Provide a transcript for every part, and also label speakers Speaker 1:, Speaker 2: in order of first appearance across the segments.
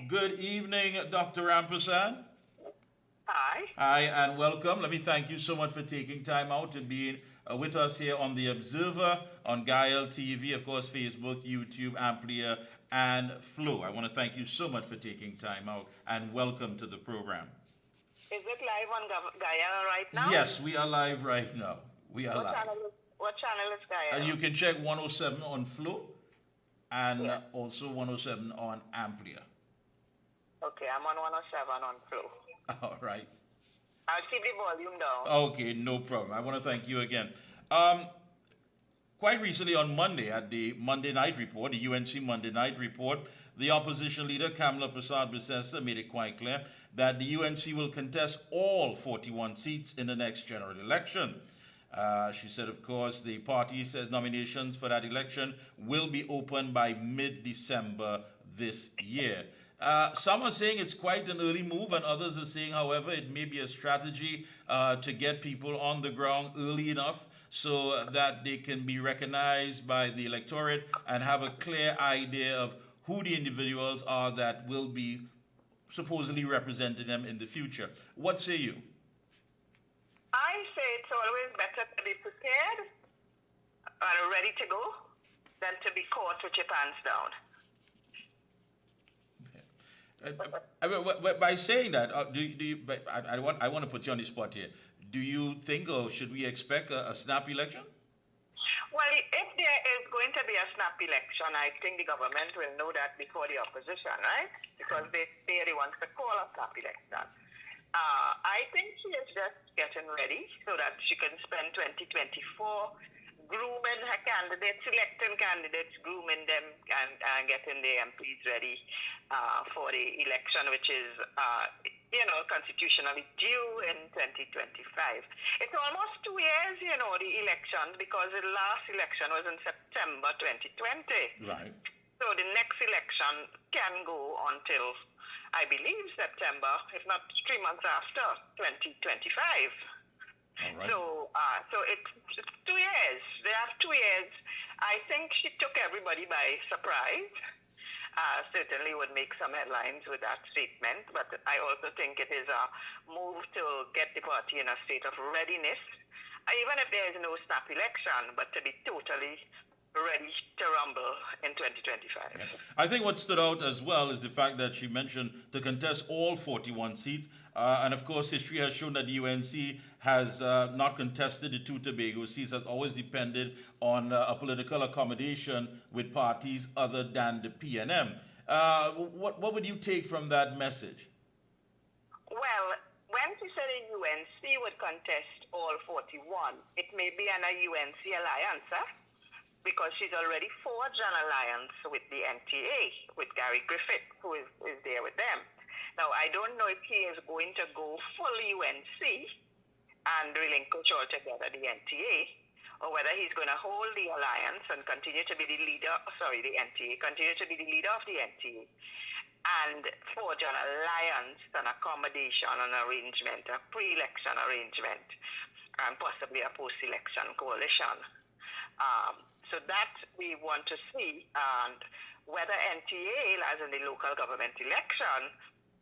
Speaker 1: Good evening, Dr. Rampersad.
Speaker 2: Hi.
Speaker 1: Hi, and welcome. Let me thank you so much for taking time out and being with us here on The Observer, on Gael TV, of course, Facebook, YouTube, Amplia, and Flow. I want to thank you so much for taking time out and welcome to the program.
Speaker 2: Is it live on Gaia right now?
Speaker 1: Yes, we are live right now. We are live.
Speaker 2: What channel is Gaia?
Speaker 1: And you can check 107 on Flow and
Speaker 2: Yeah.
Speaker 1: also 107 on Amplia.
Speaker 2: Okay, I'm on 107 on Flow.
Speaker 1: All right.
Speaker 2: I'll keep the volume down.
Speaker 1: Okay, no problem. I want to thank you again. Quite recently on Monday, at the Monday Night Report, the UNC Monday Night Report, the opposition leader, Kamala Prasad-Bissessar, made it quite clear that the UNC will contest all 41 seats in the next general election. She said, of course, the party says nominations for that election will be open by mid-December this year. Some are saying it's quite an early move, and others are saying, however, it may be a strategy to get people on the ground early enough so that they can be recognized by the electorate and have a clear idea of who the individuals are that will be supposedly representing them in the future. What say you?
Speaker 2: I say it's always better to be prepared and ready to go than to be caught with your pants down.
Speaker 1: By saying that, I want to put you on the spot here. Do you think, or should we expect a snap election?
Speaker 2: Well, if there is going to be a snap election, I think the government will know that before the opposition, right? Because they're the ones that call a snap election. I think she is just getting ready so that she can spend 2024 grooming her candidates, selecting candidates, grooming them, and getting the MPs ready for the election, which is, constitutionally due in 2025. It's almost 2 years, the election, because the last election was in September 2020.
Speaker 1: Right.
Speaker 2: So the next election can go until, I believe, September, if not 3 months after, 2025.
Speaker 1: All right.
Speaker 2: So it's 2 years. They have 2 years. I think she took everybody by surprise. Certainly would make some headlines with that statement, but I also think it is a move to get the party in a state of readiness, even if there is no snap election, but to be totally ready to rumble in 2025.
Speaker 1: Yeah. I think what stood out as well is the fact that she mentioned to contest all 41 seats. And of course, history has shown that the UNC has not contested the two Tobago seats, has always depended on a political accommodation with parties other than the PNM. What would you take from that message?
Speaker 2: Well, when she said the UNC would contest all 41, it may be an UNC alliance, because she's already forged an alliance with the NTA, with Gary Griffith, who is there with them. Now, I don't know if he is going to go full UNC and relinquish altogether the NTA, or whether he's going to hold the alliance and continue to be the leader, the NTA, continue to be the leader of the NTA, and forge an alliance, an accommodation, an arrangement, a pre-election arrangement, and possibly a post-election coalition. So that we want to see, and whether NTA, as in the local government election,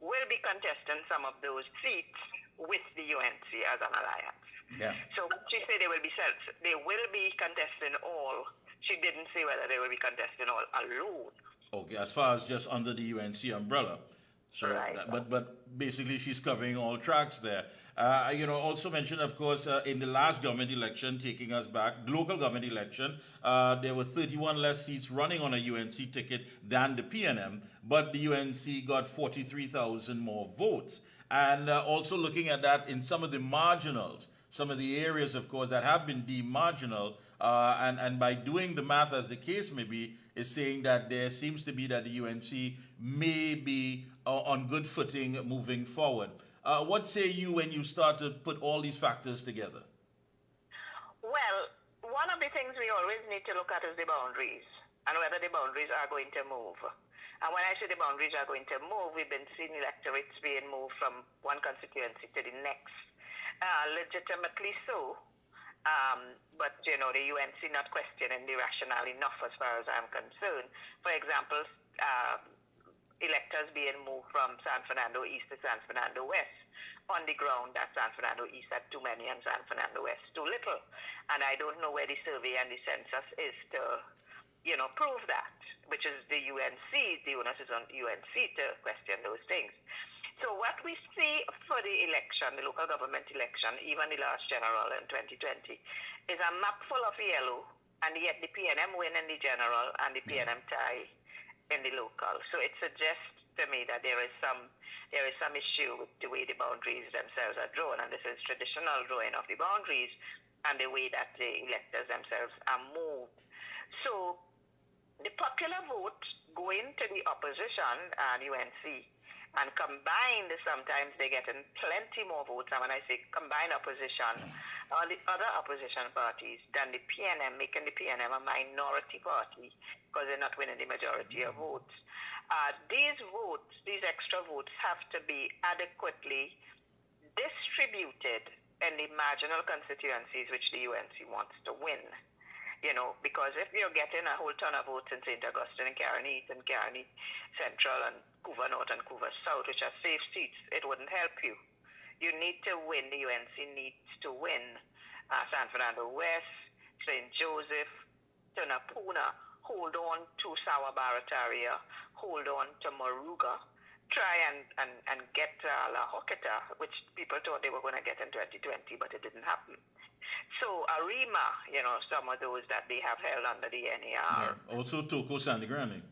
Speaker 2: will be contesting some of those seats with the UNC as an alliance.
Speaker 1: Yeah.
Speaker 2: So she said they will be contesting all. She didn't say whether they will be contesting all alone.
Speaker 1: Okay, as far as just under the UNC umbrella. So,
Speaker 2: Right.
Speaker 1: but basically she's covering all tracks there. Also mentioned, of course, in the last government election, taking us back, local government election, there were 31 less seats running on a UNC ticket than the PNM, but the UNC got 43,000 more votes. And also looking at that in some of the marginals, some of the areas, of course, that have been deemed marginal, and by doing the math as the case may be, is saying that there seems to be that the UNC may be on good footing moving forward. What say you when you start to put all these factors together?
Speaker 2: Well, one of the things we always need to look at is the boundaries, and whether the boundaries are going to move. And when I say the boundaries are going to move, we've been seeing electorates being moved from one constituency to the next, legitimately so. But, the UNC not questioning the rationale enough as far as I'm concerned. For example, electors being moved from San Fernando East to San Fernando West on the ground that San Fernando East had too many and San Fernando West too little. And I don't know where the survey and the census is to, prove that, which is the UNC, the onus is on UNC to question those things. So what we see for the election, the local government election, even the last general in 2020, is a map full of yellow, and yet the PNM win in the general and the PNM tie in the local. So it suggests to me that there is some issue with the way the boundaries themselves are drawn, and this is traditional drawing of the boundaries and the way that the electors themselves are moved. So the popular vote going to the opposition and UNC and combined, sometimes they get in plenty more votes, and when I say combined opposition, all the other opposition parties than the PNM, making the PNM a minority party because they're not winning the majority of votes. These votes, these extra votes, have to be adequately distributed in the marginal constituencies which the UNC wants to win. Because if you're getting a whole ton of votes in St. Augustine and Caroni East and Caroni Central and Couva North and Couva South, which are safe seats, it wouldn't help you. You need to win, the UNC needs to win San Fernando West, St. Joseph, Tunapuna, hold on to Sawa Barataria, hold on to Moruga, try and get La Hoketa, which people thought they were going to get in 2020, but it didn't happen. So Arima, some of those that they have held under the NER.
Speaker 1: Yeah. Also Toko Sandy Granny.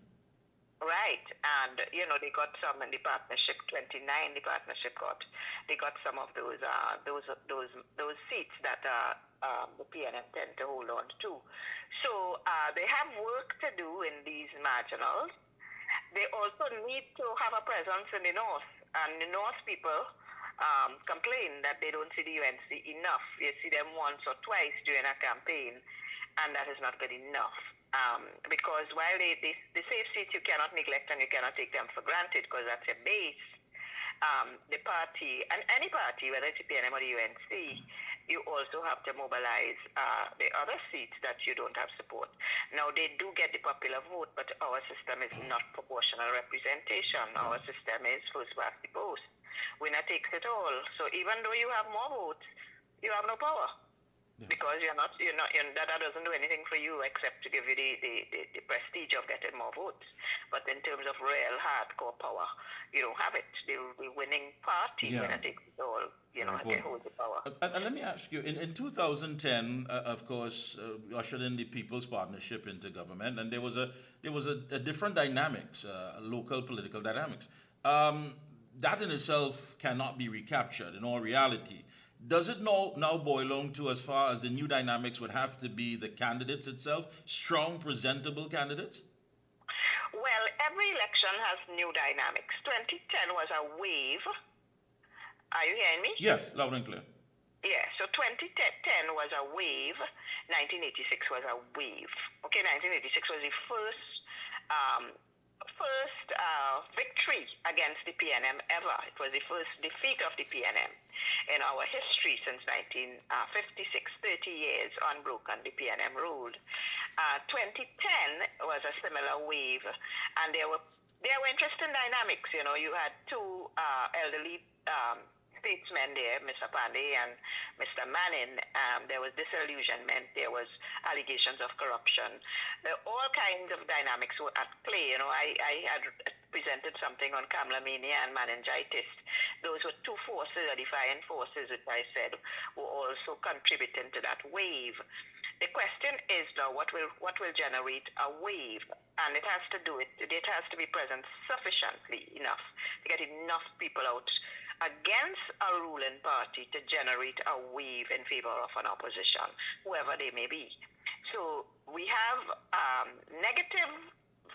Speaker 2: Right, and they got some in the partnership. 29 the partnership got. They got some of those seats that the PNM tend to hold on to. So they have work to do in these marginals. They also need to have a presence in the north, and the north people complain that they don't see the UNC enough. You see them once or twice during a campaign, and that is not good enough. Because while the safe seats you cannot neglect and you cannot take them for granted because that's your base, the party, and any party, whether it's the PNM or the UNC, you also have to mobilize the other seats that you don't have support. Now, they do get the popular vote, but our system is not proportional representation. Our system is first past the post. Winner takes it all. So even though you have more votes, you have no power. Because that doesn't do anything for you except to give you the prestige of getting more votes. But in terms of real hardcore power, you don't have it. The winning party, when it takes it all, they hold the power.
Speaker 1: And let me ask you, in 2010, of course, ushered in the People's Partnership into government, and there was a different dynamics, local political dynamics. That in itself cannot be recaptured in all reality. Does it now boil on to, as far as the new dynamics would have to be the candidates itself, strong, presentable candidates?
Speaker 2: Well, every election has new dynamics. 2010 was a wave. Are you hearing me?
Speaker 1: Yes, loud and clear.
Speaker 2: Yeah, so 2010 was a wave. 1986 was a wave. Okay, 1986 was the first victory against the PNM ever. It was the first defeat of the PNM in our history since 1956, 30 years unbroken, the PNM ruled. 2010 was a similar wave, and there were interesting dynamics. You had two elderly statesmen there, Mr. Pandey and Mr. Manning. There was disillusionment. There was allegations of corruption. All kinds of dynamics were at play. I had presented something on Kamlamania and meningitis. Those were two forces, defiant forces, which I said were also contributing to that wave. The question is now, what will generate a wave? And it has to be present sufficiently enough to get enough people out against a ruling party to generate a wave in favor of an opposition, whoever they may be. So we have negative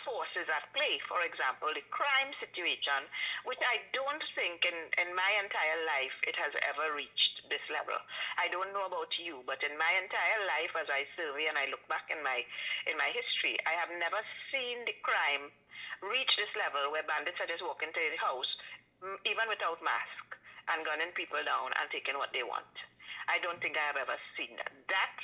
Speaker 2: forces at play. For example, the crime situation, which I don't think in my entire life it has ever reached this level. I don't know about you, but in my entire life, as I survey and I look back in my history, I have never seen the crime reach this level where bandits are just walking to the house, even without mask, and gunning people down and taking what they want. I don't think I have ever seen that.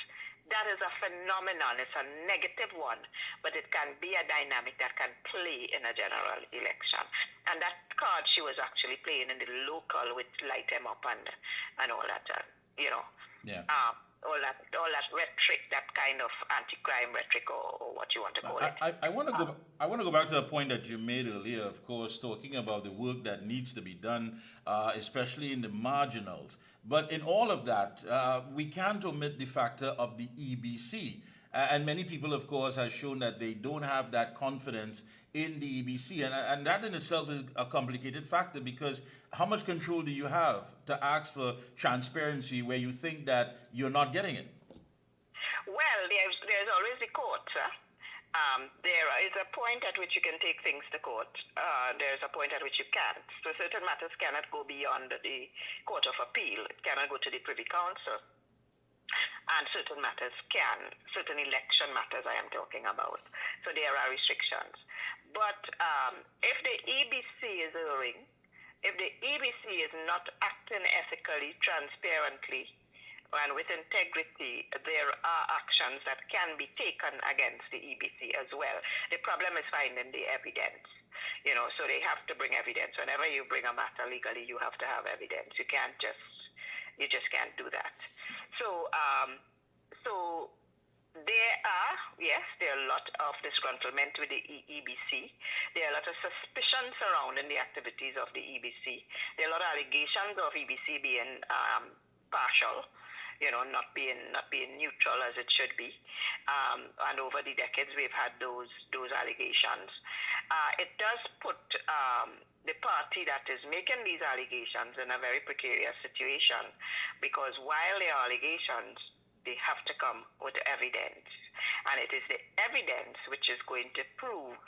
Speaker 2: that is a phenomenon. It's a negative one, but it can be a dynamic that can play in a general election. And that card she was actually playing in the local with light him up and all that, you know.
Speaker 1: Yeah.
Speaker 2: All that rhetoric, that kind of anti-crime rhetoric, or what you want to call it.
Speaker 1: I want to go back to the point that you made earlier, of course, talking about the work that needs to be done, especially in the marginals. But in all of that, we can't omit the factor of the EBC. And many people, of course, have shown that they don't have that confidence in the EBC. And that in itself is a complicated factor, because how much control do you have to ask for transparency where you think that you're not getting it?
Speaker 2: Well, there's always the court. There is a point at which you can take things to court. There's a point at which you can't. So certain matters cannot go beyond the Court of Appeal. It cannot go to the Privy Council. And certain matters can. Certain election matters I am talking about. So there are restrictions. But if the EBC is erring, if the EBC is not acting ethically, transparently, and with integrity, there are actions that can be taken against the EBC as well. The problem is finding the evidence. You know, so they have to bring evidence. Whenever you bring a matter legally, you have to have evidence. You just can't do that. So there are a lot of disgruntlement with the EBC. There are a lot of suspicions surrounding the activities of the EBC. There are a lot of allegations of EBC being partial, you know, not being neutral as it should be. And over the decades, we've had those allegations. It does put the party that is making these allegations in a very precarious situation, because while there are allegations, they have to come with evidence. And it is the evidence which is going to prove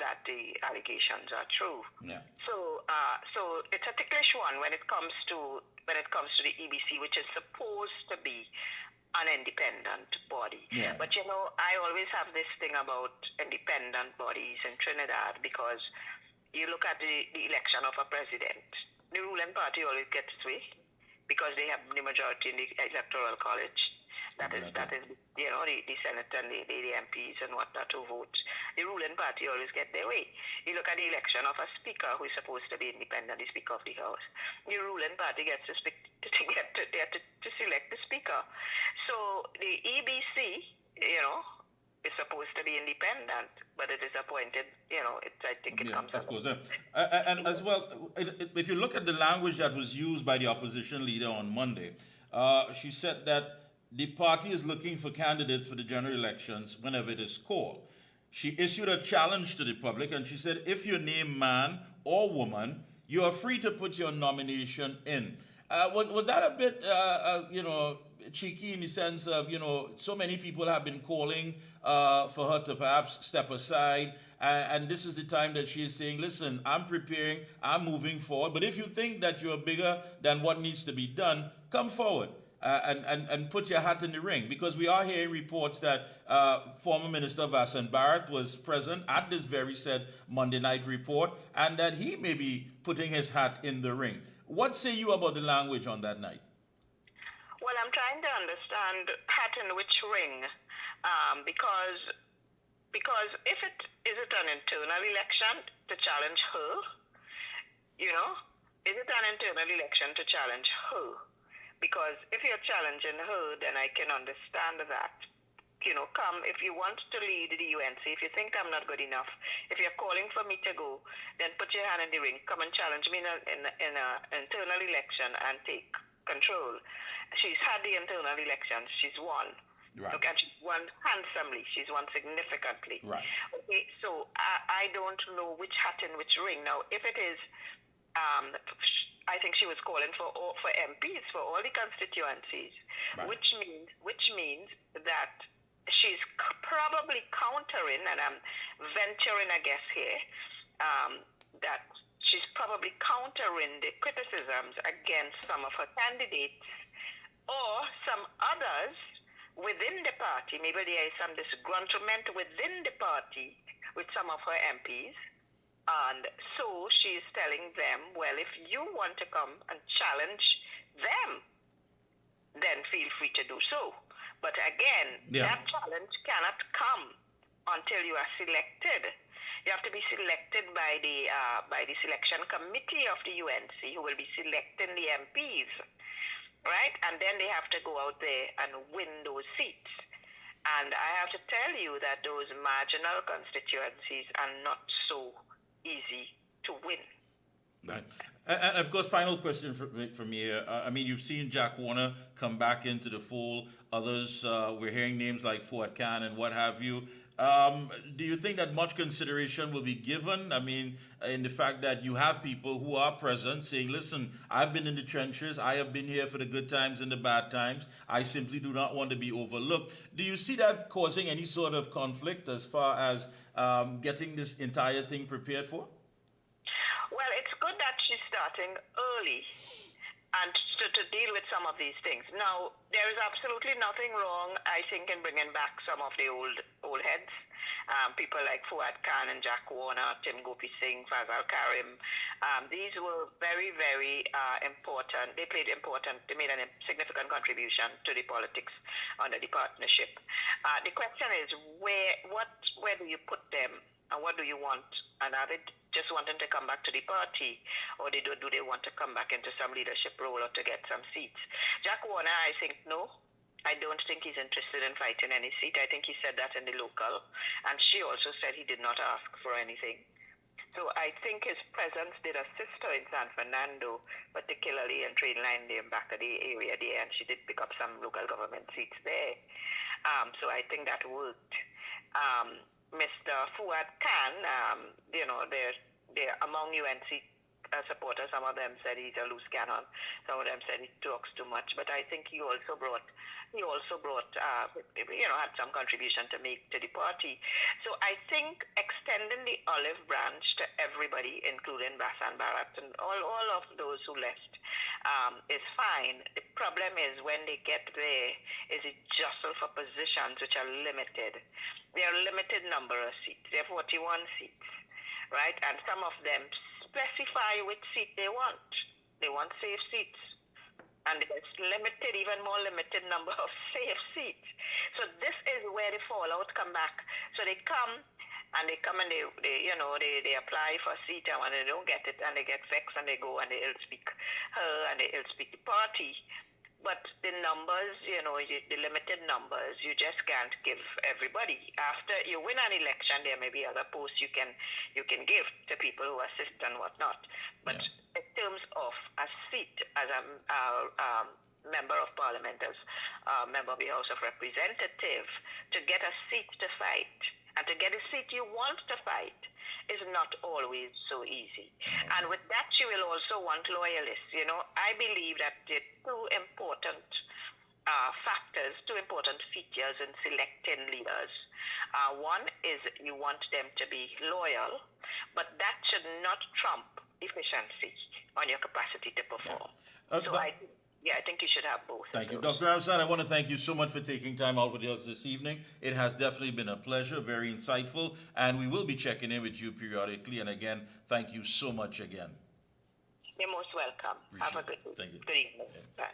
Speaker 2: that the allegations are true.
Speaker 1: Yeah.
Speaker 2: So it's a ticklish one when it comes to the EBC, which is supposed to be an independent body.
Speaker 1: Yeah.
Speaker 2: But you know, I always have this thing about independent bodies in Trinidad, because you look at the election of a president, the ruling party always gets its way because they have the majority in the electoral college. That is, you know, the Senate and the MPs and whatnot who vote. The ruling party always get their way. You look at the election of a speaker who is supposed to be independent, the Speaker of the House. The ruling party gets to select the speaker. So the EBC, you know, is supposed to be independent, but it is appointed, you know, I think it comes
Speaker 1: of course. And as well, if you look at the language that was used by the opposition leader on Monday, she said that the party is looking for candidates for the general elections whenever it is called. She issued a challenge to the public, and she said, if you name man or woman, you are free to put your nomination in. Was that a bit, you know, cheeky in the sense of, you know, so many people have been calling for her to perhaps step aside, and this is the time that she is saying, listen, I'm preparing, I'm moving forward, but if you think that you're bigger than what needs to be done, come forward. And put your hat in the ring, because we are hearing reports that former Minister Vasan Barrett was present at this very said Monday night report, and that he may be putting his hat in the ring. What say you about the language on that night?
Speaker 2: Well, I'm trying to understand hat in which ring, because if is it an internal election to challenge her, you know, is it an internal election to challenge her? Because if you're challenging her, then I can understand that. You know, come, if you want to lead the UNC, if you think I'm not good enough, if you're calling for me to go, then put your hand in the ring, come and challenge me in an internal election and take control. She's had the internal elections, she's won.
Speaker 1: Right.
Speaker 2: Look, and she's won handsomely, she's won significantly.
Speaker 1: Right.
Speaker 2: Okay, so I don't know which hat in which ring. Now, if it is, I think she was calling for MPs for all the constituencies,
Speaker 1: right.
Speaker 2: which means that she's probably countering, and I'm venturing a guess here, that she's probably countering the criticisms against some of her candidates or some others within the party. Maybe there is some disgruntlement within the party with some of her MPs. And so she's telling them, well, if you want to come and challenge them, then feel free to do so. But again,
Speaker 1: Yeah.
Speaker 2: that challenge cannot come until you are selected. You have to be selected by the selection committee of the UNC, who will be selecting the MPs, right? And then they have to go out there and win those seats. And I have to tell you that those marginal constituencies are not so easy to win.
Speaker 1: Right. And of course, final question from here. I mean, you've seen Jack Warner come back into the fold. Others, we're hearing names like Fuad Khan and what have you. Do you think that much consideration will be given? I mean, in the fact that you have people who are present saying, listen, I've been in the trenches. I have been here for the good times and the bad times. I simply do not want to be overlooked. Do you see that causing any sort of conflict as far as getting this entire thing prepared for?
Speaker 2: Well, it's good that she's starting early and to deal with some of these things. Now, there is absolutely nothing wrong, I think, in bringing back some of the old heads. People like Fuad Khan and Jack Warner, Tim Gopi Singh, Fazal Karim. These were very, very important. They made a significant contribution to the politics under the partnership. The question is, where do you put them? And what do you want? And are they just wanting to come back to the party, or do they want to come back into some leadership role or to get some seats? Jack Warner, I think, no. I don't think he's interested in fighting any seat. I think he said that in the local. And she also said he did not ask for anything. So I think his presence did assist her in San Fernando, particularly in train line there, back of the area there, and she did pick up some local government seats there. So I think that worked. Mr. Fuad Khan, they're among UNC supporters. Some of them said he's a loose cannon. Some of them said he talks too much. But I think he also brought, had some contribution to make to the party. So I think extending the olive branch to everybody, including Basan Bharat and all of those who left, is fine. The problem is when they get there, is it jostle for positions which are limited. There are a limited number of seats. There are 41 seats, right? And some of them specify which seat they want. They want safe seats. And there's limited, even more limited number of safe seats. So this is where the fallout come back. So they come and they apply for a seat, and when they don't get it, and they get vexed, and they go and they ill speak her and they ill speak the party. But the numbers, the limited numbers, you just can't give everybody. After you win an election, there may be other posts you can give to people who assist and whatnot. But in terms of a seat as a member of parliament, as a member of the House of Representatives, to get a seat to fight and to get a seat you want to fight is not always so easy. And with that, you will also want loyalists. I believe that the two important factors, two important features in selecting leaders. One is you want them to be loyal, but that should not trump efficiency on your capacity to perform. I think you should have both.
Speaker 1: Thank you. Dr. Avsad, I want to thank you so much for taking time out with us this evening. It has definitely been a pleasure, very insightful, and we will be checking in with you periodically. And again, thank you so much again.
Speaker 2: You're most welcome.
Speaker 1: Appreciate
Speaker 2: Have a good
Speaker 1: Thank you.
Speaker 2: Good evening.
Speaker 1: Yeah.
Speaker 2: Bye.